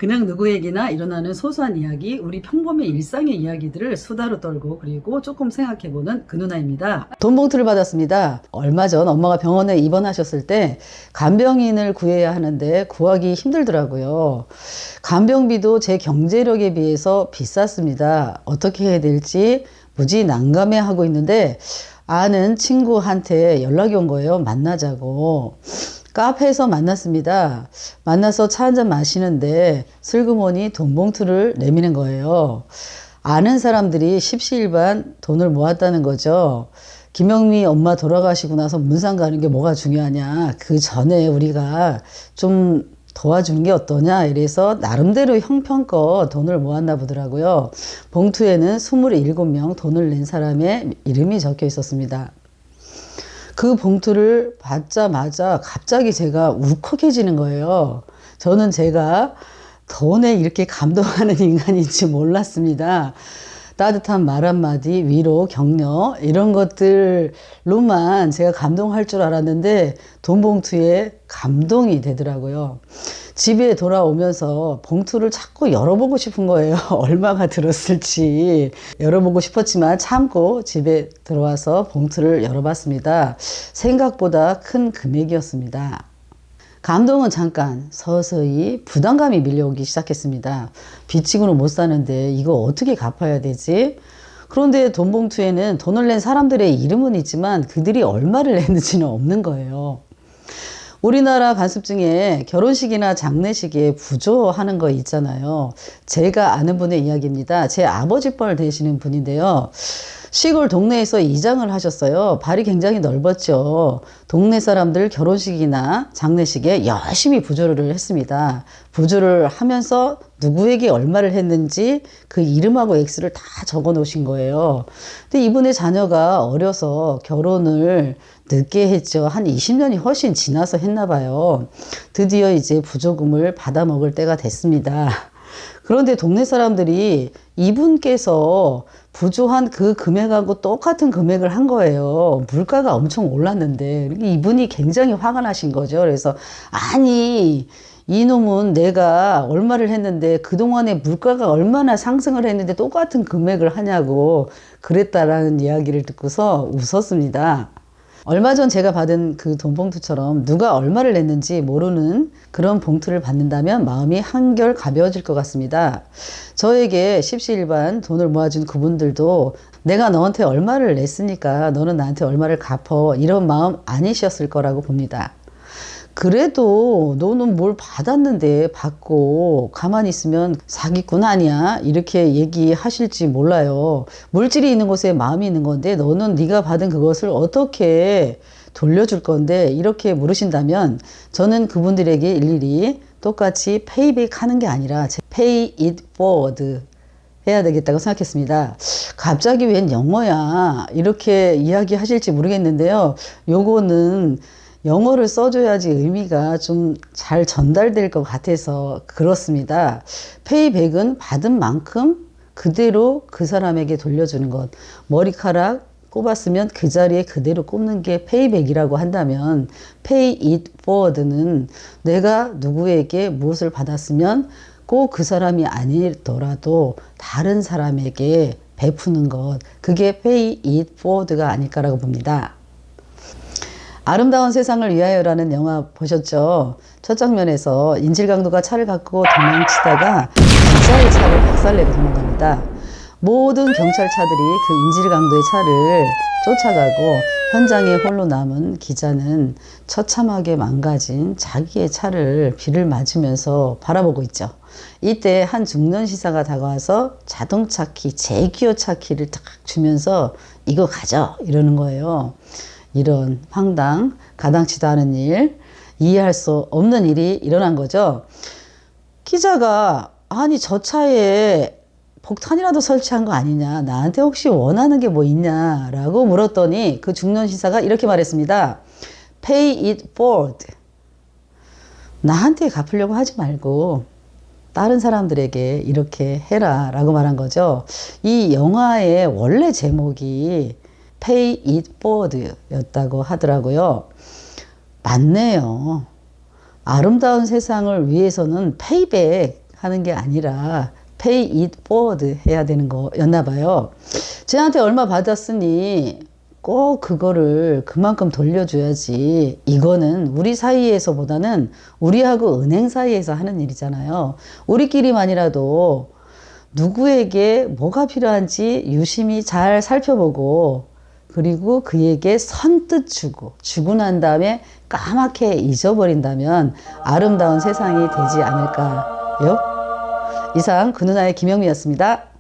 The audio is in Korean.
그냥 누구에게나 일어나는 소소한 이야기, 우리 평범의 일상의 이야기들을 수다로 떨고 그리고 조금 생각해보는 그 누나입니다. 돈 봉투를 받았습니다. 얼마 전 엄마가 병원에 입원하셨을 때 간병인을 구해야 하는데 구하기 힘들더라고요. 간병비도 제 경제력에 비해서 비쌌습니다. 어떻게 해야 될지 무지 난감해하고 있는데 아는 친구한테 연락이 온 거예요. 만나자고. 카페에서 만났습니다. 만나서 차 한잔 마시는데 슬그머니 돈 봉투를 내미는 거예요. 아는 사람들이 십시일반 돈을 모았다는 거죠. 김영미 엄마 돌아가시고 나서 문상 가는 게 뭐가 중요하냐. 그 전에 우리가 좀 도와주는 게 어떠냐. 이래서 나름대로 형편껏 돈을 모았나 보더라고요. 봉투에는 27명 돈을 낸 사람의 이름이 적혀 있었습니다. 그 봉투를 받자마자 갑자기 제가 울컥해지는 거예요. 저는 제가 돈에 이렇게 감동하는 인간인지 몰랐습니다. 따뜻한 말 한마디, 위로, 격려 이런 것들로만 제가 감동할 줄 알았는데 돈 봉투에 감동이 되더라고요. 집에 돌아오면서 봉투를 자꾸 열어보고 싶은 거예요. 얼마가 들었을지 열어보고 싶었지만 참고 집에 들어와서 봉투를 열어봤습니다. 생각보다 큰 금액이었습니다. 감동은 잠깐, 서서히 부담감이 밀려오기 시작했습니다. 빚지고는 못 사는데 이거 어떻게 갚아야 되지? 그런데 돈 봉투에는 돈을 낸 사람들의 이름은 있지만 그들이 얼마를 냈는지는 없는 거예요. 우리나라 관습 중에 결혼식이나 장례식에 부조하는 거 있잖아요. 제가 아는 분의 이야기입니다. 제 아버지 뻘 되시는 분인데요. 시골 동네에서 이장을 하셨어요. 발이 굉장히 넓었죠. 동네 사람들 결혼식이나 장례식에 열심히 부조를 했습니다. 부조를 하면서 누구에게 얼마를 했는지 그 이름하고 액수를 다 적어 놓으신 거예요. 근데 이분의 자녀가 어려서 결혼을 늦게 했죠. 한 20년이 훨씬 지나서 했나 봐요. 드디어 이제 부조금을 받아 먹을 때가 됐습니다. 그런데 동네 사람들이 이분께서 부조한 그 금액하고 똑같은 금액을 한 거예요. 물가가 엄청 올랐는데 이분이 굉장히 화가 나신 거죠. 그래서 아니 이놈은 내가 얼마를 했는데 그동안에 물가가 얼마나 상승을 했는데 똑같은 금액을 하냐고 그랬다라는 이야기를 듣고서 웃었습니다. 얼마 전 제가 받은 그 돈 봉투처럼 누가 얼마를 냈는지 모르는 그런 봉투를 받는다면 마음이 한결 가벼워질 것 같습니다. 저에게 십시일반 돈을 모아준 그분들도 내가 너한테 얼마를 냈으니까 너는 나한테 얼마를 갚어 이런 마음 아니셨을 거라고 봅니다. 그래도 너는 뭘 받았는데 받고 가만히 있으면 사기꾼 아니야? 이렇게 얘기하실지 몰라요. 물질이 있는 곳에 마음이 있는 건데 너는 네가 받은 그것을 어떻게 돌려줄 건데 이렇게 물으신다면 저는 그분들에게 일일이 똑같이 페이백 하는 게 아니라 pay it forward 해야 되겠다고 생각했습니다. 갑자기 웬 영어야? 이렇게 이야기하실지 모르겠는데요. 요거는 영어를 써줘야지 의미가 좀 잘 전달될 것 같아서 그렇습니다. 페이백은 받은 만큼 그대로 그 사람에게 돌려주는 것. 머리카락 꼽았으면 그 자리에 그대로 꼽는 게 페이백이라고 한다면 pay it forward는 내가 누구에게 무엇을 받았으면 꼭 그 사람이 아니더라도 다른 사람에게 베푸는 것. 그게 pay it forward가 아닐까라고 봅니다. 아름다운 세상을 위하여라는 영화 보셨죠? 첫 장면에서 인질강도가 차를 갖고 도망치다가 기자의 차를 박살내고 도망갑니다. 모든 경찰차들이 그 인질강도의 차를 쫓아가고 현장에 홀로 남은 기자는 처참하게 망가진 자기의 차를 비를 맞으면서 바라보고 있죠. 이때 한 중년시사가 다가와서 자동차 키, 제기어차 키를 딱 주면서 이거 가져 이러는 거예요. 이런 황당, 가당치도 않은 일, 이해할 수 없는 일이 일어난 거죠. 기자가 아니 저 차에 폭탄이라도 설치한 거 아니냐, 나한테 혹시 원하는 게 뭐 있냐 라고 물었더니 그 중년시사가 이렇게 말했습니다. Pay it forward. 나한테 갚으려고 하지 말고 다른 사람들에게 이렇게 해라 라고 말한 거죠. 이 영화의 원래 제목이 Pay it forward 였다고 하더라고요. 맞네요. 아름다운 세상을 위해서는 페이백 하는 게 아니라 pay it forward 해야 되는 거였나 봐요. 쟤한테 얼마 받았으니 꼭 그거를 그만큼 돌려줘야지. 이거는 우리 사이에서보다는 우리하고 은행 사이에서 하는 일이잖아요. 우리끼리만이라도 누구에게 뭐가 필요한지 유심히 잘 살펴보고 그리고 그에게 선뜻 주고 난 다음에 까맣게 잊어버린다면 아름다운 세상이 되지 않을까요? 이상 그 누나의 김영미였습니다.